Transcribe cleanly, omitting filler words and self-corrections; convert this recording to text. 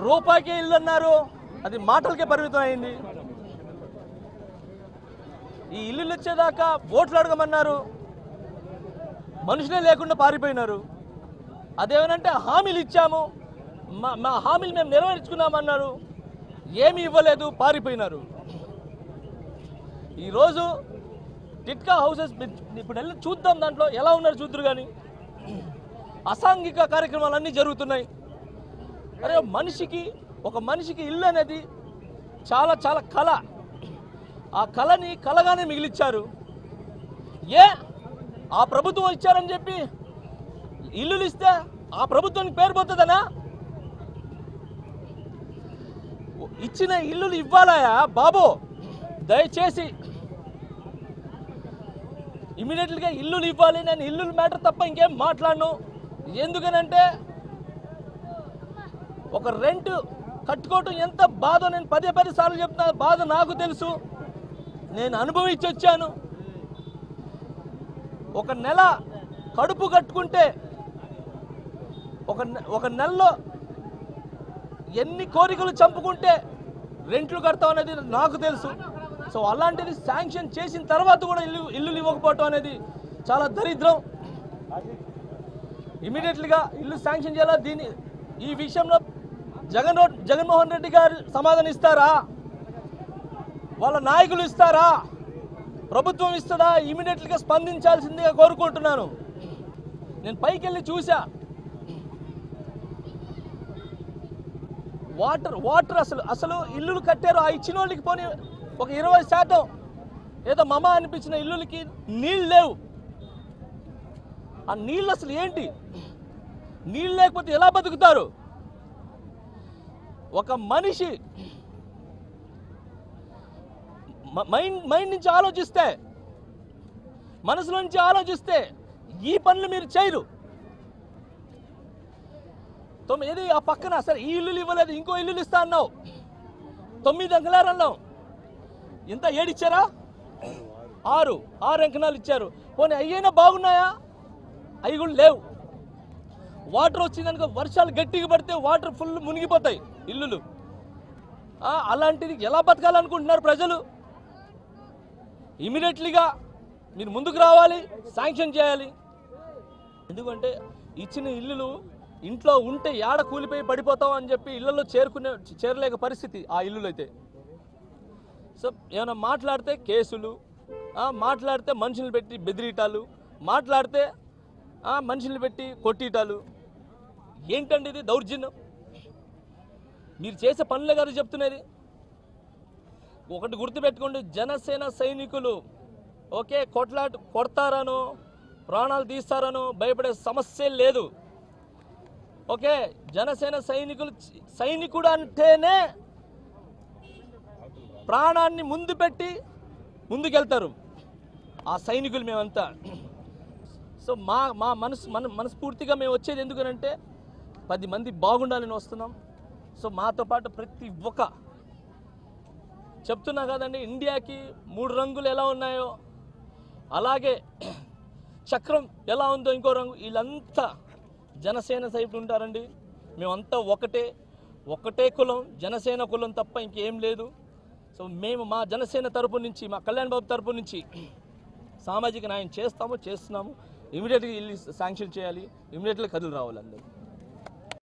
రూపాయికే ఇల్లు అన్నారు, అది మాటలకే పరిమితం అయింది. ఈ ఇల్లులు వచ్చేదాకా ఓట్లు అడగమన్నారు, మనుషులే లేకుండా పారిపోయినారు. అదేమనంటే హామీలు ఇచ్చాము, మా హామీలు మేము నెరవేర్చుకున్నామన్నారు, ఏమీ ఇవ్వలేదు, పారిపోయినారు. ఈరోజు టిట్కా హౌసెస్ ఇప్పుడు వెళ్ళి చూద్దాం, దాంట్లో ఎలా ఉన్నారు చూద్దరు. కానీ అసాంఘిక కార్యక్రమాలన్నీ జరుగుతున్నాయి. అరే ఒక మనిషికి ఇల్లు అనేది చాలా చాలా కళ. ఆ కళని కళగానే మిగిలిచ్చారు. ఆ ప్రభుత్వం ఇచ్చారని చెప్పి ఇల్లులు ఇస్తే ఆ ప్రభుత్వానికి పేరు పోతుందనా? ఇచ్చిన ఇల్లులు ఇవ్వాలయా బాబు, దయచేసి ఇమీడియట్గా ఇల్లులు ఇవ్వాలి. నేను ఇల్లులు మ్యాటర్ తప్ప ఇంకేం మాట్లాడను. ఎందుకనంటే ఒక రెంట్ కట్టుకోవటం ఎంత బాధో నేను పదే సార్లు చెప్తున్నా. బాధ నాకు తెలుసు, నేను అనుభవించి వచ్చాను. ఒక నెల కడుపు కట్టుకుంటే ఒక నెలలో ఎన్ని కోరికలు చంపుకుంటే రెంట్లు కడతాం అనేది నాకు తెలుసు. సో అలాంటిది శాంక్షన్ చేసిన తర్వాత కూడా ఇల్లులు ఇవ్వకపోవటం అనేది చాలా దరిద్రం. ఇమీడియట్లీగా ఇల్లు శాంక్షన్ చేయాలా. ఈ విషయంలో జగన్మోహన్ రెడ్డి గారు సమాధానం ఇస్తారా? వాళ్ళ నాయకులు ఇస్తారా? ప్రభుత్వం ఇస్తుందా? ఇమీడియట్లీగా స్పందించాల్సిందిగా కోరుకుంటున్నాను. నేను పైకి వెళ్ళి చూసా, వాటర్ అసలు ఇల్లులు కట్టారు. ఆ ఇచ్చిన వాళ్ళకి పోనీ ఒక 20% ఏదో మమ అనిపించిన ఇల్లులకి నీళ్ళు లేవు. ఆ నీళ్ళు అసలు ఏంటి? నీళ్ళు లేకపోతే ఎలా బతుకుతారు? ఒక మనిషి మైండ్ నుంచి ఆలోచిస్తే, మనసులో నుంచి ఆలోచిస్తే ఈ పనులు మీరు చేయరు. ఏది ఆ పక్కన సరే ఈ ఇల్లులు ఇవ్వలేదు, ఇంకో ఇల్లులు ఇస్తా అన్నావు. 9 అంకణాలు అన్నావు. ఇంత 7 ఇచ్చారా? 6 అంకణాలు ఇచ్చారు. పోనీ అయ్యైనా బాగున్నాయా? అవి కూడా లేవు. వాటర్ వచ్చిందనుకో, వర్షాలు గట్టిగా పడితే వాటర్ ఫుల్ మునిగిపోతాయి ఇల్లులు. అలాంటిది ఎలా బతకాలనుకుంటున్నారు ప్రజలు? ఇమీడియట్లీగా మీరు ముందుకు రావాలి, శాంక్షన్ చేయాలి. ఎందుకంటే ఇచ్చిన ఇల్లులు ఇంట్లో ఉంటే ఏడ కూలిపోయి పడిపోతాం అని చెప్పి ఇళ్లలో చేరలేక పరిస్థితి ఆ ఇల్లులు అయితే. సో ఏమైనా మాట్లాడితే కేసులు, మాట్లాడితే మనుషులు పెట్టి బెదిరీటాలు, మాట్లాడితే మనుషులు పెట్టి కొట్టిటాలు. ఏంటండి ఇది దౌర్జన్యం? మీరు చేసే పనులే కాదు చెప్తున్నది. ఒకటి గుర్తుపెట్టుకోండి, జనసేన సైనికులు కొడతారనో ప్రాణాలు తీస్తారనో భయపడే సమస్య లేదు. జనసేన సైనికుడు అంటేనే ప్రాణాన్ని ముందు పెట్టి ముందుకెళ్తారు ఆ సైనికులు. మేమంతా సో మా మనస్ఫూర్తిగా మేము వచ్చేది ఎందుకనంటే 10 మంది బాగుండాలని వస్తున్నాం. సో మాతో పాటు ప్రతి ఒక్క చెప్తున్నా కదండి, ఇండియాకి 3 రంగులు ఎలా ఉన్నాయో అలాగే చక్రం ఎలా ఉందో ఇంకో రంగు. వీళ్ళంతా జనసేన సైపు ఉంటారండి. మేమంతా ఒకటే కులం, జనసేన కులం తప్ప ఇంకేం లేదు. సో మేము మా జనసేన తరపు నుంచి, మా కళ్యాణ్ బాబు తరపు నుంచి సామాజిక న్యాయం చేస్తున్నాము. ఇమీడియట్గా ఇల్లు శాంక్షన్ చేయాలి, ఇమీడియట్గా కదులు రావాలి అందరూ.